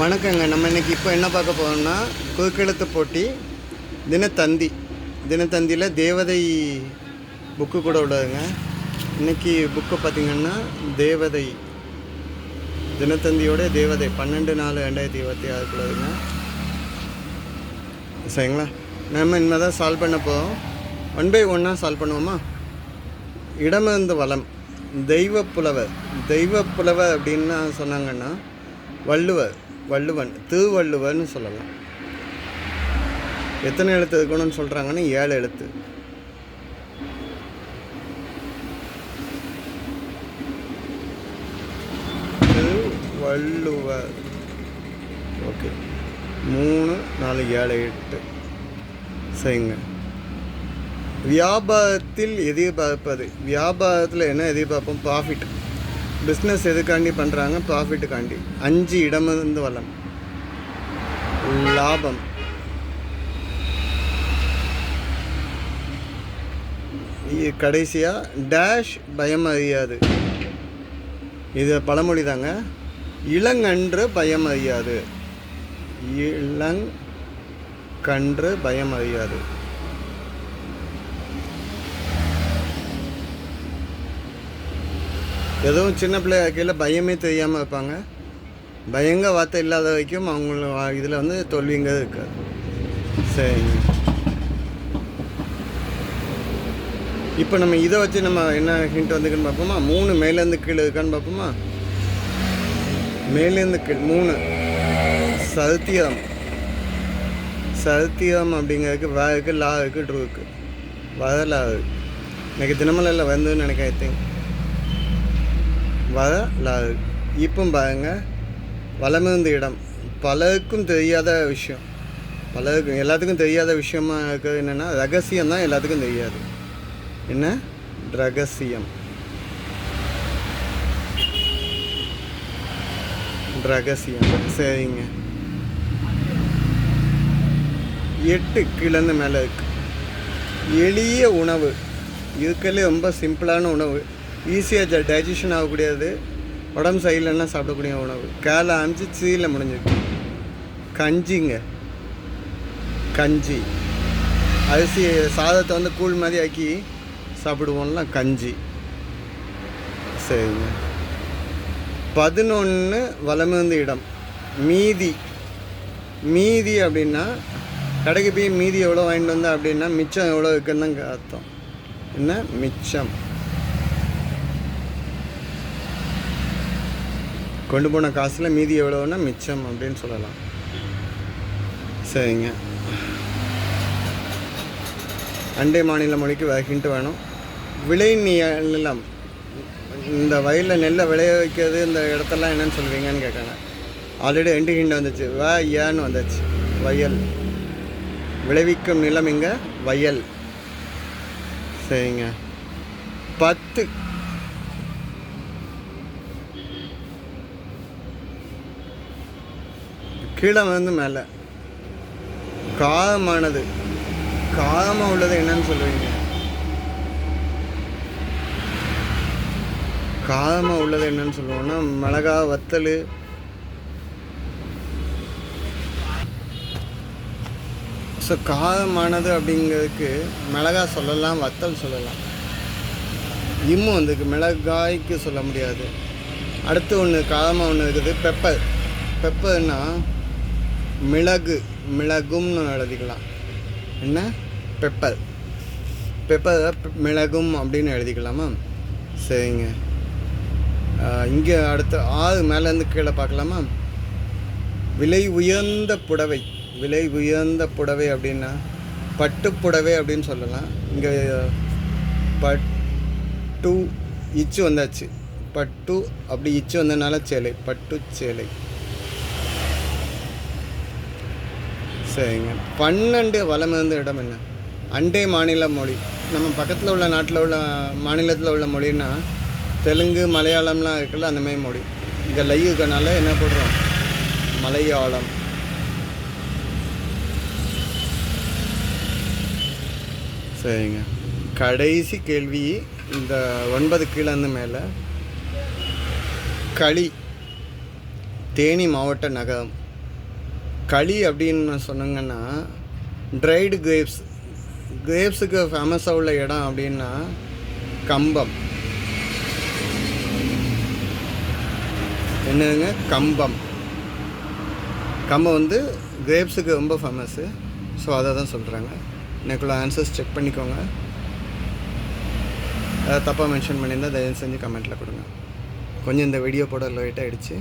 வணக்கங்க. நம்ம இன்றைக்கி இப்போ என்ன பார்க்க போகிறோம்னா, குறுக்கெழுத்து போட்டி தினத்தந்தியில் தேவதை புக்கு கூட உள்ளதுங்க. இன்றைக்கி புக்கு பார்த்திங்கன்னா தேவதை தினத்தந்தியோட தேவதை 12/4/2026 உள்ளதுங்க. சரிங்களா? நம்ம இனிமேல் தான் சால்வ் பண்ண போகிறோம். 1 by 1 சால்வ் பண்ணுவோமா? இடமிருந்து வளம். தெய்வப்புலவர் அப்படின்னு சொன்னாங்கன்னா வள்ளுவன் திருவள்ளுவர்னு சொல்லலாம். எத்தனை எழுத்து இருக்கணும்னு சொல்கிறாங்கன்னு 7 எழுத்து. திருவள்ளுவர். ஓகே, 3 4 7 8. சரிங்க. வியாபாரத்தில் எதிர்பார்ப்பது. வியாபாரத்தில் என்ன எதிர்பார்ப்போம்? ப்ராஃபிட். பிஸ்னஸ் எதுக்காண்டி பண்ணுறாங்க? ப்ராஃபிட்டுக்காண்டி. 5 இடமிருந்து வளம். லாபம். கடைசியாக டேஷ் பயம் அறியாது. இது பழமொழி தாங்க. இளங்கன்று பயம் அறியாது. இளங்கன்று பயம் அறியாது. எதுவும் சின்ன பிள்ளை கீழே பயமே தெரியாமல் இருப்பாங்க. பயங்க வார்த்தை இல்லாத வரைக்கும் அவங்கள இதில் வந்து தோல்விங்கிறது இருக்காது. சரிங்க. இப்போ நம்ம இதை வச்சு நம்ம என்ன ஹிண்ட் வந்துக்குன்னு பார்ப்போமா? 3 மேலேருந்து கீழே இருக்கான்னு பார்ப்போமா? மேலேருந்து கீழ் 3 சத்தியம் அப்படிங்கிறதுக்கு வே இருக்குது, லா இருக்குது, ட்ரூ இருக்குது. வரலா எனக்கு தினமலையில் வந்துன்னு நினைக்கிறேன். வரலாறு. இப்போ பாருங்க, வளமிருந்த இடம். பலருக்கும் தெரியாத விஷயம். எல்லாத்துக்கும் தெரியாத விஷயமா இருக்கிறது என்னென்னா ரகசியம் தான். எல்லாத்துக்கும் தெரியாது. என்ன ரகசியம்? சரிங்க. 8 கிழந்து மேலே இருக்கு. எளிய உணவு. இதுக்கெல்லாம் ரொம்ப சிம்பிளான உணவு. ஈஸியாக டைஜஷன் ஆகக்கூடியது. உடம்பு சரியில்லைன்னா சாப்பிடக்கூடிய உணவு. கேல ஆரம்பிச்சு சீல முடிஞ்சிருக்கு. கஞ்சி. அரிசி சாதத்தை வந்து கூழ் மாதிரி ஆக்கி சாப்பிடுவோம்லாம் கஞ்சி. சரிங்க. 11 வளமிருந்த இடம். மீதி அப்படின்னா கடைக்கு போய் மீதி எவ்வளோ வாங்கிட்டு வந்தேன் அப்படின்னா மிச்சம் எவ்வளோ இருக்குன்னு தான் அர்த்தம். என்ன மிச்சம்? கொண்டு போன காசில் மீதி எவ்வளோன்னா மிச்சம் அப்படின்னு சொல்லலாம். சரிங்க. அண்டை மாநில மொழிக்கு ஹிண்ட் வேணும். நிலம். இந்த வயலில் நெல்லை விளைய வைக்கிறது இந்த இடத்தெல்லாம் என்னன்னு சொல்லுவீங்கன்னு கேட்காங்க. ஆல்ரெடி 2 ஹிண்ட் வந்துச்சு. ஏன்னு வந்துச்சு. வயல். விளைவிக்கும் நிலம் இங்கே வயல். சரிங்க. 10 கீழே வந்து மேலே. காரமானது. காரமாக உள்ளது என்னன்னு சொல்லுவீங்க? காரமாக உள்ளது என்னன்னு சொல்லுவோம்னா மிளகா, வத்தல். ஸோ காரமானது அப்படிங்கிறதுக்கு மிளகா சொல்லலாம், வத்தல் சொல்லலாம். இன்னும் வந்துருக்கு. மிளகாய்க்கு சொல்ல முடியாது. அடுத்து ஒன்று காரமாக ஒன்று இருக்குது. பெப்பர்னா மிளகும்னு எழுதிக்கலாம். என்ன பெப்பர் மிளகும் அப்படின்னு எழுதிக்கலாமா? சரிங்க. இங்கே அடுத்த 6 மேலேருந்து கீழே பார்க்கலாமா? விலை உயர்ந்த புடவை அப்படின்னா பட்டுப்புடவை அப்படின்னு சொல்லலாம். இங்கே பட்டு இச்சு வந்தாச்சு. பட்டு அப்படி இச்சு வந்ததுனால சேலை, பட்டு சேலை. சரிங்க. 12 வளமிருந்த இடம் என்ன? அண்டை மாநில மொழி. நம்ம பக்கத்தில் உள்ள நாட்டில் உள்ள மாநிலத்தில் உள்ள மொழின்னா தெலுங்கு, மலையாளம்லாம் இருக்குல்ல, அந்தமாதிரி மொழி. இங்கே லை இருக்கனால என்ன போடுறோம்? மலையாளம். சரிங்க. கடைசி கேள்வி. இந்த 9 கீழேருந்து மேலே. களி. தேனி மாவட்ட நகரம். களி அப்படின்னு சொன்னாங்கன்னா ட்ரைடு கிரேப்ஸுக்கு ஃபேமஸாக உள்ள இடம் அப்படின்னா கம்பம். என்னதுங்க? கம்பம் வந்து கிரேப்ஸுக்கு ரொம்ப ஃபேமஸ்ஸு. ஸோ அதை தான் சொல்கிறாங்க. எனக்குள்ள ஆன்சர்ஸ் செக் பண்ணிக்கோங்க. தப்பாக மென்ஷன் பண்ணியிருந்தால் தயவு செஞ்சு கமெண்ட்டில் கொடுங்க. கொஞ்சம் இந்த வீடியோ போட லேட் ஆகிடுச்சு.